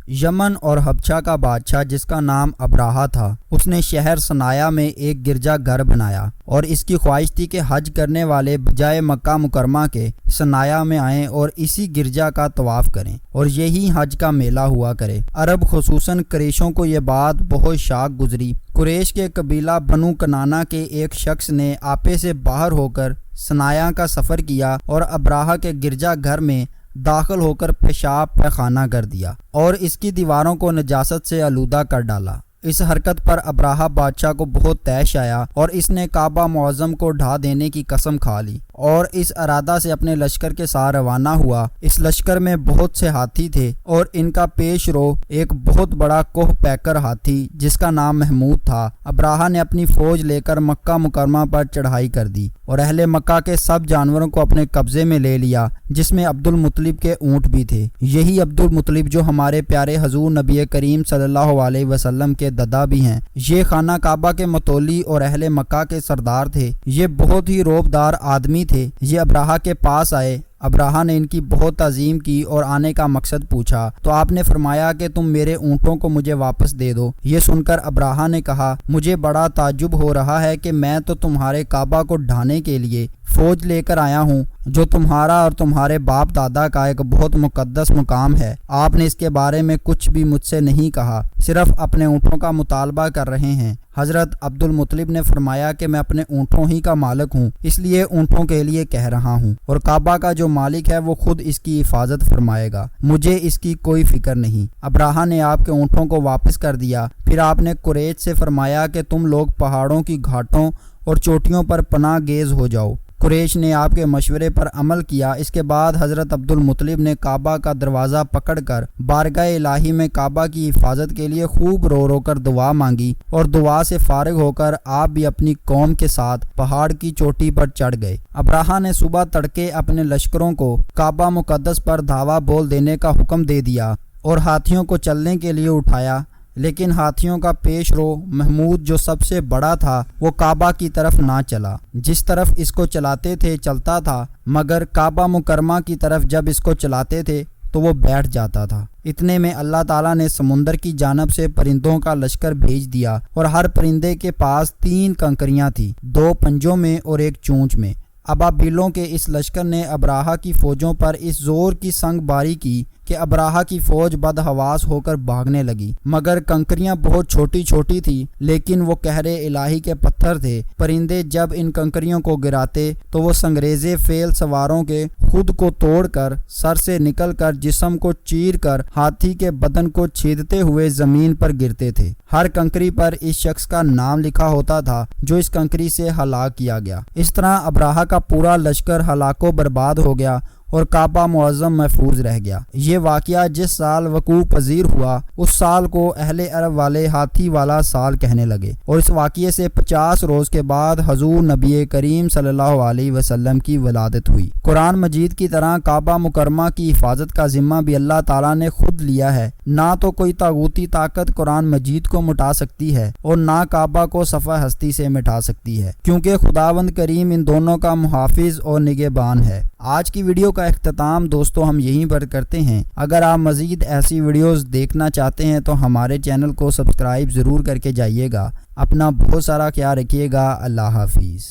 یمن اور حبشہ کا بادشاہ جس کا نام ابراہہ تھا، اس نے شہر صنعاء میں ایک گرجا گھر بنایا اور اس کی خواہش تھی کہ حج کرنے والے بجائے مکہ مکرمہ کے صنعاء میں آئیں اور اسی گرجا کا طواف کریں اور یہی حج کا میلہ ہوا کرے۔ عرب خصوصاً قریشوں کو یہ بات بہت شاق گزری۔ قریش کے قبیلہ بنو کنانہ کے ایک شخص نے آپے سے باہر ہو کر صنعاء کا سفر کیا اور ابراہہ کے گرجا گھر میں داخل ہو کر پیشاب پیخانہ کر دیا اور اس کی دیواروں کو نجاست سے آلودہ کر ڈالا۔ اس حرکت پر ابراہہ بادشاہ کو بہت طیش آیا اور اس نے کعبہ معظم کو ڈھا دینے کی قسم کھا لی اور اس ارادہ سے اپنے لشکر کے ساتھ روانہ ہوا۔ اس لشکر میں بہت سے ہاتھی تھے اور ان کا پیش رو ایک بہت بڑا کوہ پیکر ہاتھی جس کا نام محمود تھا۔ ابراہہ نے اپنی فوج لے کر مکہ مکرمہ پر چڑھائی کر دی اور اہل مکہ کے سب جانوروں کو اپنے قبضے میں لے لیا، جس میں عبد المطلب کے اونٹ بھی تھے۔ یہی عبد المطلب جو ہمارے پیارے حضور نبی کریم صلی اللہ علیہ وسلم کے دادا بھی ہیں۔ یہ خانہ کعبہ کے متولی اور اہل مکہ کے سردار تھے۔ یہ بہت ہی روبدار آدمی تھے۔ یہ ابراہہ کے پاس آئے۔ ابراہہ نے ان کی بہت تعظیم کی اور آنے کا مقصد پوچھا تو آپ نے فرمایا کہ تم میرے اونٹوں کو مجھے واپس دے دو۔ یہ سن کر ابراہہ نے کہا، مجھے بڑا تعجب ہو رہا ہے کہ میں تو تمہارے کعبہ کو ڈھانے کے لیے فوج لے کر آیا ہوں جو تمہارا اور تمہارے باپ دادا کا ایک بہت مقدس مقام ہے۔ آپ نے اس کے بارے میں کچھ بھی مجھ سے نہیں کہا، صرف اپنے اونٹوں کا مطالبہ کر رہے ہیں۔ حضرت عبد المطلب نے فرمایا کہ میں اپنے اونٹوں ہی کا مالک ہوں، اس لیے اونٹوں کے لیے کہہ رہا ہوں، اور کعبہ کا جو مالک ہے وہ خود اس کی حفاظت فرمائے گا، مجھے اس کی کوئی فکر نہیں۔ ابراہہ نے آپ کے اونٹوں کو واپس کر دیا۔ پھر آپ نے قریش سے فرمایا کہ تم لوگ پہاڑوں کی گھاٹوں اور چوٹیوں پر پناہ گیز ہو جاؤ۔ قریش نے آپ کے مشورے پر عمل کیا۔ اس کے بعد حضرت عبد المطلب نے کعبہ کا دروازہ پکڑ کر بارگاہ الہی میں کعبہ کی حفاظت کے لیے خوب رو رو کر دعا مانگی اور دعا سے فارغ ہو کر آپ بھی اپنی قوم کے ساتھ پہاڑ کی چوٹی پر چڑھ گئے۔ ابراہہ نے صبح تڑکے اپنے لشکروں کو کعبہ مقدس پر دھاوا بول دینے کا حکم دے دیا اور ہاتھیوں کو چلنے کے لیے اٹھایا، لیکن ہاتھیوں کا پیش رو محمود جو سب سے بڑا تھا وہ کعبہ کی طرف نہ چلا۔ جس طرف اس کو چلاتے تھے چلتا تھا، مگر کعبہ مکرمہ کی طرف جب اس کو چلاتے تھے تو وہ بیٹھ جاتا تھا۔ اتنے میں اللہ تعالیٰ نے سمندر کی جانب سے پرندوں کا لشکر بھیج دیا اور ہر پرندے کے پاس 3 کنکریاں تھیں، 2 پنجوں میں اور 1 چونچ میں۔ ابابیلوں کے اس لشکر نے ابراہہ کی فوجوں پر اس زور کی سنگ باری کی کہ ابراہہ کی فوج بدحواس ہو کر بھاگنے لگی، مگر کنکریاں بہت چھوٹی چھوٹی تھی لیکن وہ قہر الہی کے پتھر تھے۔ پرندے جب ان کنکریوں کو گراتے تو وہ سنگریزے فیل سواروں کے خود کو توڑ کر سر سے نکل کر جسم کو چیر کر ہاتھی کے بدن کو چھیدتے ہوئے زمین پر گرتے تھے۔ ہر کنکری پر اس شخص کا نام لکھا ہوتا تھا جو اس کنکری سے ہلاک کیا گیا۔ اس طرح ابراہہ کا پورا لشکر ہلاک و برباد ہو گیا اور کعبہ معظم محفوظ رہ گیا۔ یہ واقعہ جس سال وقوع پذیر ہوا اس سال کو اہل عرب والے ہاتھی والا سال کہنے لگے، اور اس واقعے سے 50 روز کے بعد حضور نبی کریم صلی اللہ علیہ وسلم کی ولادت ہوئی۔ قرآن مجید کی طرح کعبہ مکرمہ کی حفاظت کا ذمہ بھی اللہ تعالیٰ نے خود لیا ہے۔ نہ تو کوئی طاغوتی طاقت قرآن مجید کو مٹا سکتی ہے اور نہ کعبہ کو صفحہ ہستی سے مٹا سکتی ہے، کیونکہ خداوند کریم ان دونوں کا محافظ اور نگہبان ہے۔ آج کی ویڈیو کا اختتام دوستو ہم یہیں پر کرتے ہیں۔ اگر آپ مزید ایسی ویڈیوز دیکھنا چاہتے ہیں تو ہمارے چینل کو سبسکرائب ضرور کر کے جائیے گا۔ اپنا بہت سارا خیال رکھیے گا۔ اللہ حافظ۔